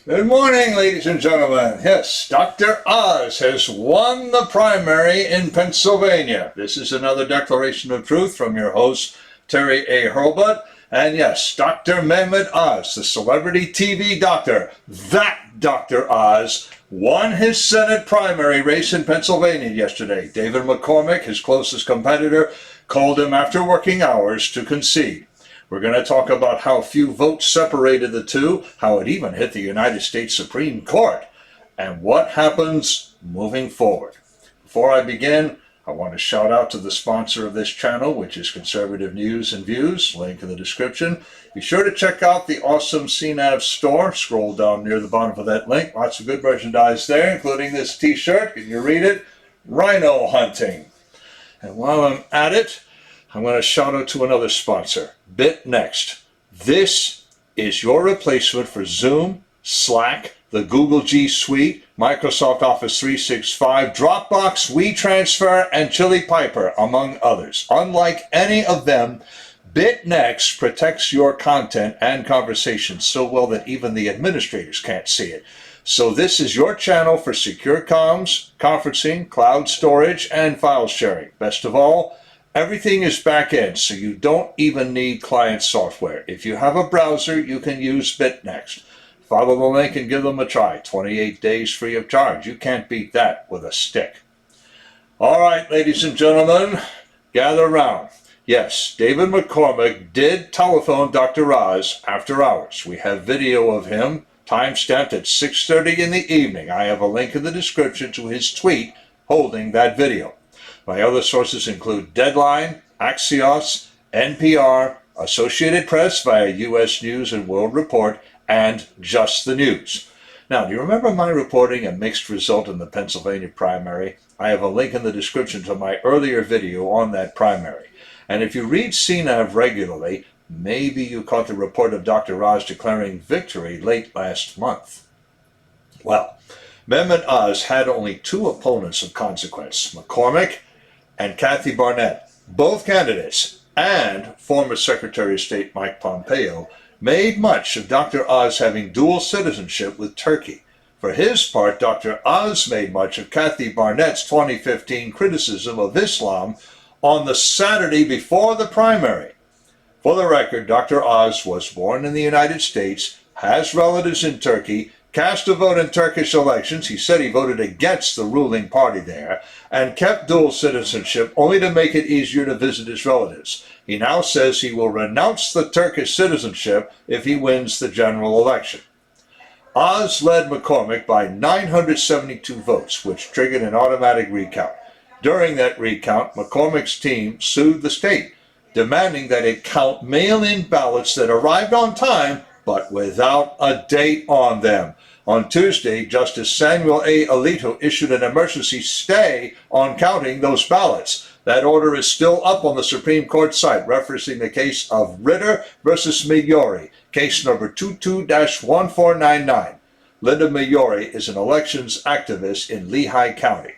Good morning, ladies and gentlemen. Yes, Dr. Oz has won the primary in Pennsylvania. This is another declaration of truth from your host, Terry A. Hurlbut. And yes, Dr. Mehmet Oz, the celebrity TV doctor, that Dr. Oz, won his Senate primary race in Pennsylvania yesterday. David McCormick, his closest competitor, called him after working hours to concede. We're going to talk about how few votes separated the two, how it even hit the United States Supreme Court, and what happens moving forward. Before I begin, I want to shout out to the sponsor of this channel, which is Conservative News and Views, link in the description. Be sure to check out the awesome CNAV Store. Scroll down near the bottom of that link. Lots of good merchandise there, including this t-shirt. Can you read it? Rhino hunting. And while I'm at it, I'm going to shout out to another sponsor, BitNext. This is your replacement for Zoom, Slack, the Google G Suite, Microsoft Office 365, Dropbox, WeTransfer, and Chili Piper, among others. Unlike any of them, BitNext protects your content and conversations so well that even the administrators can't see it. So this is your channel for secure comms, conferencing, cloud storage, and file sharing. Best of all, everything is back-end, so you don't even need client software. If you have a browser, you can use BitNext. Follow the link and give them a try. 28 days free of charge. You can't beat that with a stick. All right, ladies and gentlemen, gather round. Yes, David McCormick did telephone Dr. Oz after hours. We have video of him, time-stamped at 6:30 in the evening. I have a link in the description to his tweet holding that video. My other sources include Deadline, Axios, NPR, Associated Press via U.S. News and World Report, and Just the News. Now, do you remember my reporting a mixed result in the Pennsylvania primary? I have a link in the description to my earlier video on that primary. And if you read CNAV regularly, maybe you caught the report of Dr. Oz declaring victory late last month. Well, Mehmet Oz had only two opponents of consequence, McCormick and Kathy Barnett. Both candidates and former Secretary of State Mike Pompeo made much of Dr. Oz having dual citizenship with Turkey. For his part, Dr. Oz made much of Kathy Barnett's 2015 criticism of Islam on the Saturday before the primary. For the record, Dr. Oz was born in the United States, has relatives in Turkey, cast a vote in Turkish elections. He said he voted against the ruling party there, and kept dual citizenship only to make it easier to visit his relatives. He now says he will renounce the Turkish citizenship if he wins the general election. Oz led McCormick by 972 votes, which triggered an automatic recount. During that recount, McCormick's team sued the state, demanding that it count mail-in ballots that arrived on time but without a date on them. On Tuesday, Justice Samuel A. Alito issued an emergency stay on counting those ballots. That order is still up on the Supreme Court site, referencing the case of Ritter versus Migliore, case number 22-1499. Linda Migliore is an elections activist in Lehigh County.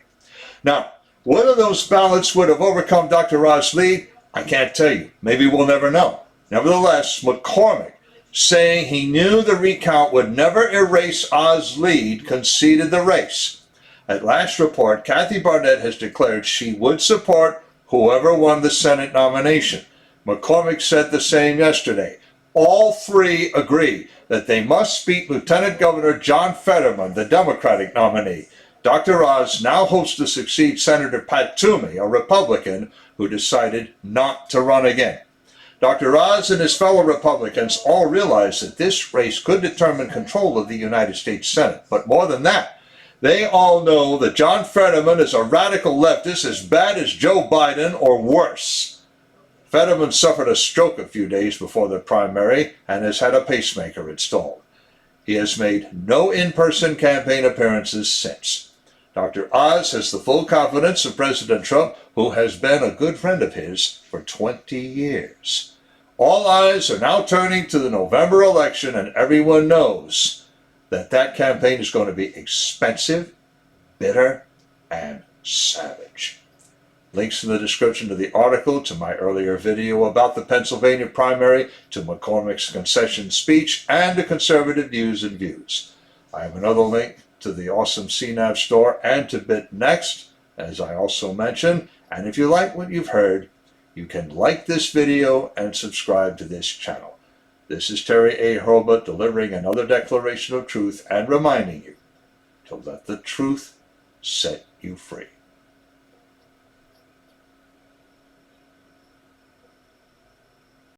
Now, whether those ballots would have overcome Dr. Oz's lead, I can't tell you. Maybe we'll never know. Nevertheless, McCormick, saying he knew the recount would never erase Oz's lead, conceded the race. At last report, Kathy Barnett has declared she would support whoever won the Senate nomination. McCormick said the same yesterday. All three agree that they must beat Lieutenant Governor John Fetterman, the Democratic nominee. Dr. Oz now hopes to succeed Senator Pat Toomey, a Republican who decided not to run again. Dr. Oz and his fellow Republicans all realize that this race could determine control of the United States Senate. But more than that, they all know that John Fetterman is a radical leftist as bad as Joe Biden or worse. Fetterman suffered a stroke a few days before the primary and has had a pacemaker installed. He has made no in-person campaign appearances since. Dr. Oz has the full confidence of President Trump, who has been a good friend of his for 20 years. All eyes are now turning to the November election, and everyone knows that that campaign is going to be expensive, bitter, and savage. Links in the description to the article, to my earlier video about the Pennsylvania primary, to McCormick's concession speech, and to Conservative News and Views. I have another link to the awesome CNAV Store and to BitNext, as I also mentioned. And if you like what you've heard, you can like this video and subscribe to this channel. This is Terry A. Hurlbut delivering another declaration of truth and reminding you to let the truth set you free.